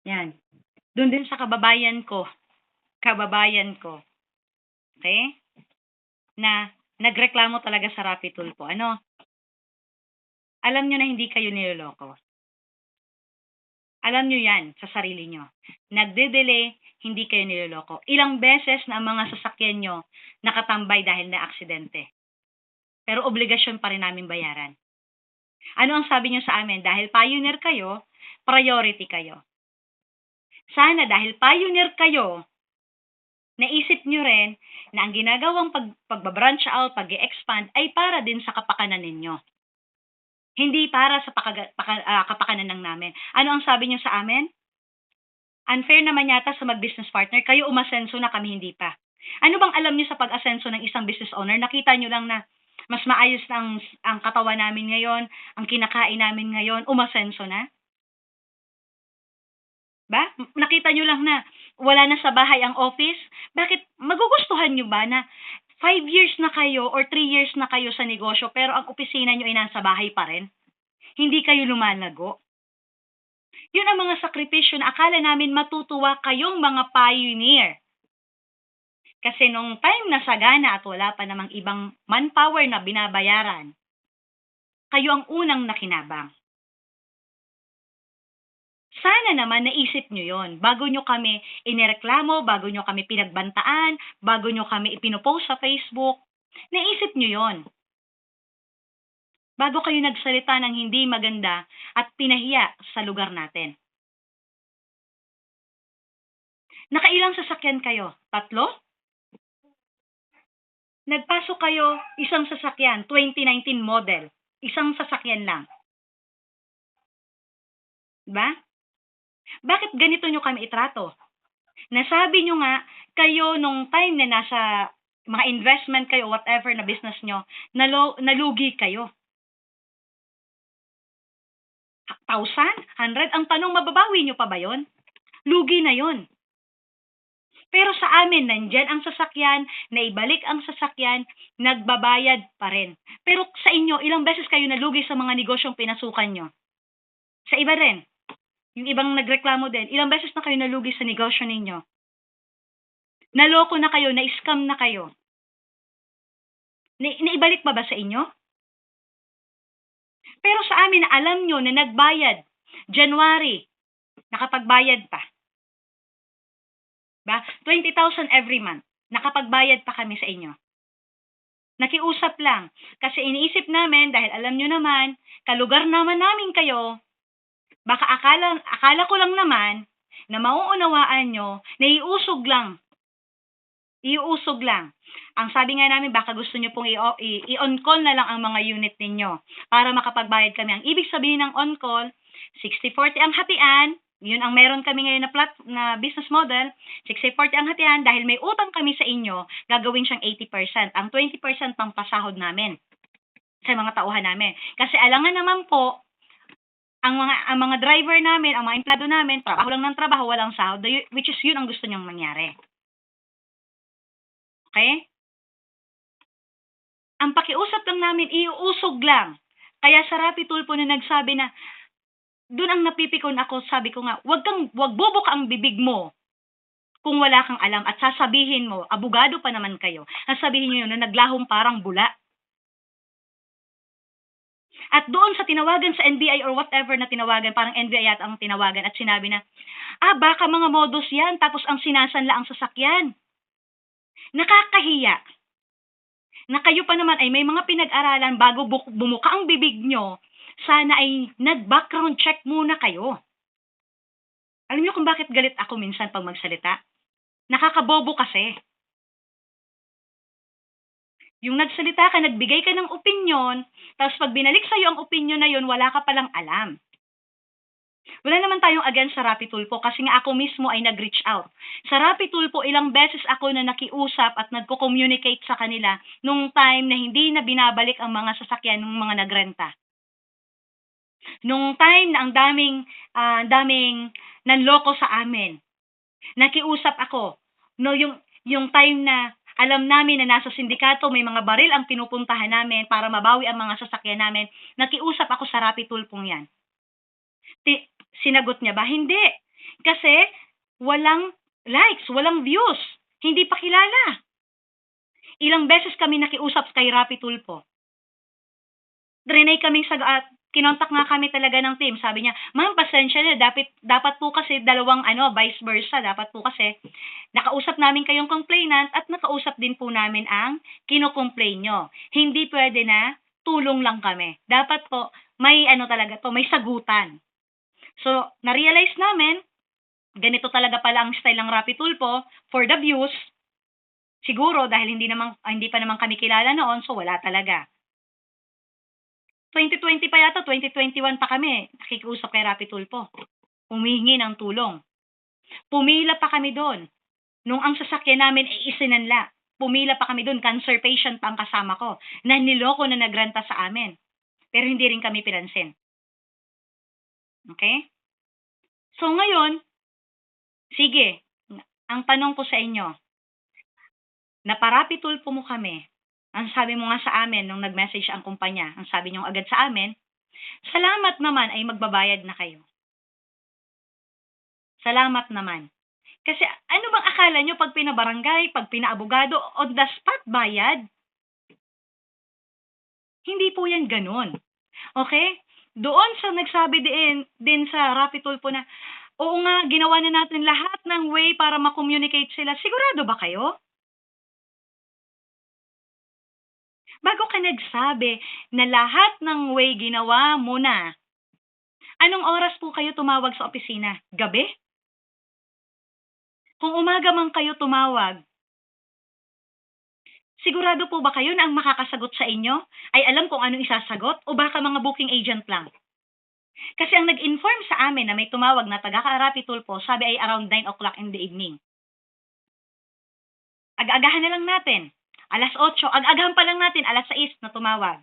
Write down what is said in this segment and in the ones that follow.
Yan. Do'n din sa kababayan ko, okay, na nagreklamo talaga sa Rappi Tulfo. Ano, alam niyo na hindi kayo niloloko. Alam niyo 'yan sa sarili niyo. Nagde-delay, hindi kayo niloloko. Ilang beses na ang mga sasakyan niyo nakatambay dahil na aksidente. Pero obligasyon pa rin namin bayaran. Ano ang sabi niyo sa amin? Dahil pioneer kayo, priority kayo. Sana dahil pioneer kayo, naisip niyo rin na ang ginagawang pagbabranch out, pag-expand ay para din sa kapakanan ninyo. Hindi para sa kapakanan ng namin. Ano ang sabi niyo sa amin? Unfair naman yata sa mag-business partner, kayo umasenso na, kami hindi pa. Ano bang alam niyo sa pag-asenso ng isang business owner? Nakita niyo lang na mas maayos na ang katawan namin ngayon, ang kinakain namin ngayon, umasenso na? Ba? Nakita niyo lang na wala na sa bahay ang office? Bakit magugustuhan niyo ba na 5 years na kayo or 3 years na kayo sa negosyo pero ang opisina niyo ay nasa bahay pa rin? Hindi kayo lumalago? Yun ang mga sakripisyo na akala namin matutuwa kayong mga pioneer. Kasi nung time na sagana at wala pa namang ibang manpower na binabayaran, kayo ang unang nakinabang. Sana naman naisip nyo yon bago nyo kami inireklamo, bago nyo kami pinagbantaan, bago nyo kami ipinopost sa Facebook. Naisip nyo yon bago kayo nagsalita ng hindi maganda at pinahiya sa lugar natin. Nakailang sasakyan kayo? 3? Nagpasok kayo, isang sasakyan, 2019 model. Isang sasakyan lang. Diba? Bakit ganito nyo kami itrato? Nasabi nyo nga, kayo nung time na nasa mga investment kayo, whatever na business nyo, nalugi kayo. 1,000? 100? Ang tanong, mababawi nyo pa ba yon? Lugi na yon. Pero sa amin, nandyan ang sasakyan, naibalik ang sasakyan, nagbabayad pa rin. Pero sa inyo, ilang beses kayo nalugi sa mga negosyong pinasukan nyo? Sa iba rin, yung ibang nagreklamo din, ilang beses na kayo nalugi sa negosyo ninyo? Naloko na kayo, na-scam na kayo? Naibalik ba sa inyo? Pero sa amin, alam nyo na nagbayad. January, nakapagbayad pa. Ba? 20,000 every month. Nakapagbayad pa kami sa inyo. Nakiusap lang. Kasi iniisip namin, dahil alam nyo naman, kalugar naman namin kayo, baka akala ko lang naman, na mauunawaan nyo, na iusog lang. Iuusog lang. Ang sabi nga namin, baka gusto nyo pong i-on-call na lang ang mga unit ninyo para makapagbayad kami. Ang ibig sabihin ng on-call, 60-40 ang hatian. Yun ang meron kami ngayon na business model. 60-40 ang hatian. Dahil may utang kami sa inyo, gagawin siyang 80%. Ang 20% pang pasahod namin sa mga tauhan namin. Kasi alangan naman po, ang mga driver namin, ang mga empleyado namin, trabaho lang ng trabaho, walang sahod, which is yun ang gusto niyong mangyari. Okay? Ang pakiusap lang namin, iuusog lang. Kaya sa Rappi Tulfo na nagsabi na, doon ang napipikon ako, sabi ko nga, wag bubuka ang bibig mo kung wala kang alam at sasabihin mo, abogado pa naman kayo, sasabihin niyo na naglahong parang bula. At doon sa tinawagan sa NBI or whatever na tinawagan, parang NBI yata ang tinawagan at sinabi na, baka mga modus yan, tapos ang sinasanla ang sasakyan. Nakakahiya na kayo pa naman ay may mga pinag-aralan bago bumuka ang bibig nyo, sana ay nag-background check muna kayo. Alam niyo kung bakit galit ako minsan pag magsalita? Nakakabobo kasi. Yung nagsalita ka, nagbigay ka ng opinyon, tapos pag binalik sa'yo ang opinyon na yun, wala ka palang alam. Wala naman tayong against sa Rappi Tulfo kasi nga ako mismo ay nag-reach out. Sa Rappi Tulfo, ilang beses ako na nakiusap at nagko-communicate sa kanila nung time na hindi na binabalik ang mga sasakyan ng mga nagrenta. Nung time na ang daming nanloko sa amin, nakiusap ako. No, yung time na alam namin na nasa sindikato, may mga baril ang pinupuntahan namin para mabawi ang mga sasakyan namin, nakiusap ako sa Rappi Tulfong yan. Sinagot niya ba? Hindi. Kasi walang likes, walang views. Hindi pa kilala. Ilang beses kami nakiusap kay Rapi Tulfo. Drinay kaming kinontak nga kami talaga ng team. Sabi niya, ma'am, pasensya na. Dapat po kasi dalawang vice versa. Dapat po kasi nakausap namin kayong complainant at nakausap din po namin ang kino-complain nyo. Hindi pwede na tulong lang kami. Dapat po, may talaga to, may sagutan. So, na-realize namin, ganito talaga pala ang style ng Rapi Tulfo for the views. Siguro dahil hindi pa naman kami kilala noon, so wala talaga. 2020 pa yata, 2021 pa kami nakikiusap kay Rapi Tulfo. Humihingi ng tulong. Pumila pa kami doon. Nung ang sasakyan namin ay isinanla. Pumila pa kami doon, cancer patient pa ang kasama ko, na niloko na nagrenta sa amin. Pero hindi rin kami pinansin. Okay? So ngayon, sige, ang tanong ko sa inyo, naparapi Tulfo mo kami. Ang sabi mo nga sa amin nung nag-message ang kumpanya, ang sabi niyo agad sa amin, salamat naman ay magbabayad na kayo. Salamat naman. Kasi ano bang akala nyo pag pinabarangay, pag pinaabogado, on the spot bayad? Hindi po yan ganun. Okay? Doon sa nagsabi din sa Rapi Tulfo na, oo nga, ginawa na natin lahat ng way para ma-communicate sila. Sigurado ba kayo? Bago ka nagsabi na lahat ng way ginawa mo na, anong oras po kayo tumawag sa opisina? Gabi? Kung umaga man kayo tumawag, sigurado po ba kayo na ang makakasagot sa inyo ay alam kung anong isasagot o baka mga booking agent lang? Kasi ang nag-inform sa amin na may tumawag na taga-Rapi Tulfo, sabi ay around 9 o'clock in the evening. Aga-agahan na lang natin. Alas 8, ag-agahan pa lang natin, alas 6 na tumawag.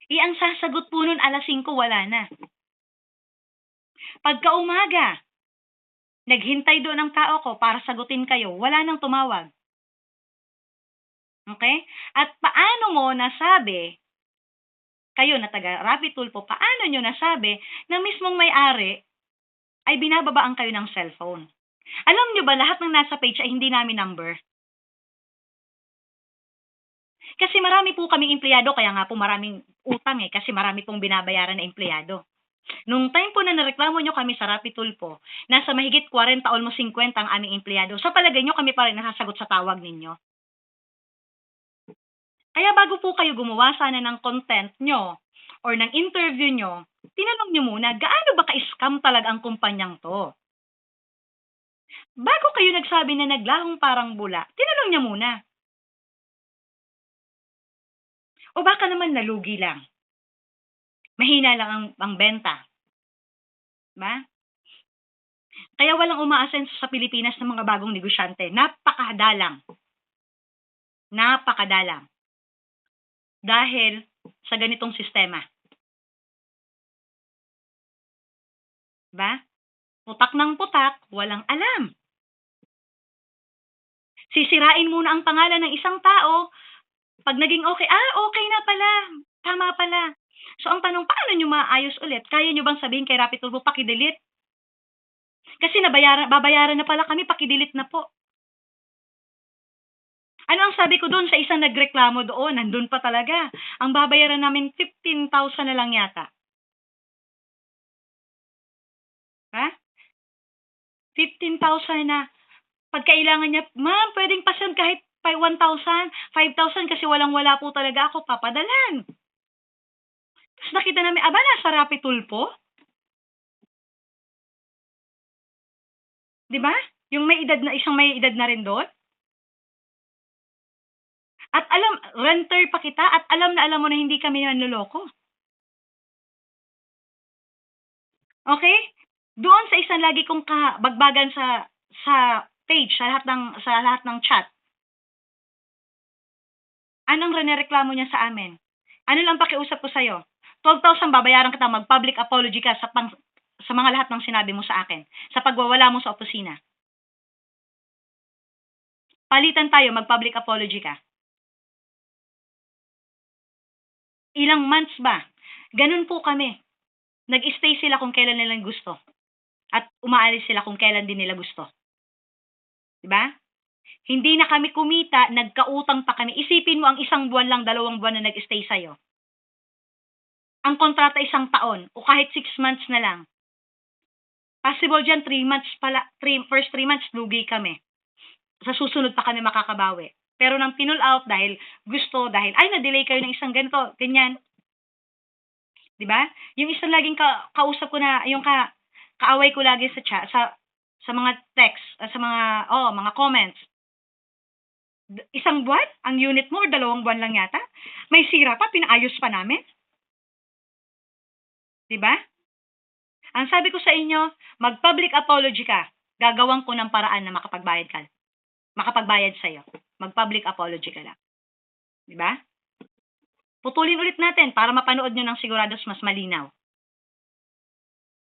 Ang sasagot po nun alas 5, wala na. Pagka umaga, naghintay doon ang tao ko para sagutin kayo, wala nang tumawag. Okay? At paano mo nasabi, kayo na taga-Rapi Tulfo, paano nyo nasabi na mismong may-ari ay binababaan kayo ng cellphone? Alam nyo ba, lahat ng nasa page ay hindi namin number? Kasi marami po kaming empleyado, kaya nga po maraming utang kasi marami pong binabayaran na empleyado. Nung time po na nareklamo nyo kami sa Rapi Tulfo, nasa mahigit 40, almost 50 ang aming empleyado. Sa palagay nyo, kami pa rin nasasagot sa tawag ninyo. Kaya bago po kayo gumawa sana ng content nyo or ng interview nyo, tinanong nyo muna, gaano ba ka-scam talaga ang kumpanyang to? Bago kayo nagsabi na naglahong parang bula, tinanong niya muna. O baka naman nalugi lang. Mahina lang ang benta. Ba? Kaya walang umaasenso sa Pilipinas ng mga bagong negosyante. Napakadalang. Napakadalang. Dahil sa ganitong sistema. Ba? Putak ng putak, walang alam. Sisirain muna ang pangalan ng isang tao. Pag naging okay, okay na pala. Tama pala. So, ang tanong, paano nyo maayos ulit? Kaya nyo bang sabihin kay Rapi Tulfo, pakidelete? Kasi babayaran na pala kami, pakidelete na po. Ano ang sabi ko doon sa isang nagreklamo doon? Nandun pa talaga. Ang babayaran namin, 15,000 na lang yata. Ha? 15,000 na. Pag kailangan niya, ma'am, pwedeng pasend kahit 1,000, 5,000 kasi walang-wala po talaga ako, papadalan. Tapos nakita namin, nasa Rapi Tulfo? Di ba? Yung isang may edad na rin doon? At renter pa kita at alam mo na hindi kami nanloloko. Okay? Doon sa isang lagi kong kabagbagan sa page, sa lahat ng chat. Anong renereklamo niya sa amin? Ano lang pakiusap ko sa'yo? 12,000 babayaran kita, mag-public apology ka sa mga lahat ng sinabi mo sa akin, sa pagwawala mo sa opisina. Palitan tayo, mag-public apology ka. Ilang months ba? Ganun po kami. Nag-stay sila kung kailan nilang gusto at umaalis sila kung kailan din nila gusto, 'di ba? Hindi na kami kumita, nagkautang pa kami. Isipin mo ang 1 buwan lang, 2 buwan na nag-stay sa'yo. Ang kontrata 1 taon o kahit 6 months na lang. Possible diyan 3 months pala, first 3 months lugi kami. Sa susunod pa kami makakabawi. Pero nang pinull out dahil gusto, dahil, ay, na-delay kayo ng isang ganito, ganyan. 'Di ba? Yung isa laging kausap ko na, yung kaaway ko lagi sa chat, sa mga text, sa mga, mga comments. 1 buwan ang unit mo or 2 buwan lang yata? May sira pa, pinaayos pa namin, 'di ba? Ang sabi ko sa inyo, mag-public apology ka. Gagawan ko ng paraan na makapagbayad sa'yo. Mag-public apology ka lang. 'Di ba? Putulin ulit natin para mapanood nyo ng sigurados mas malinaw.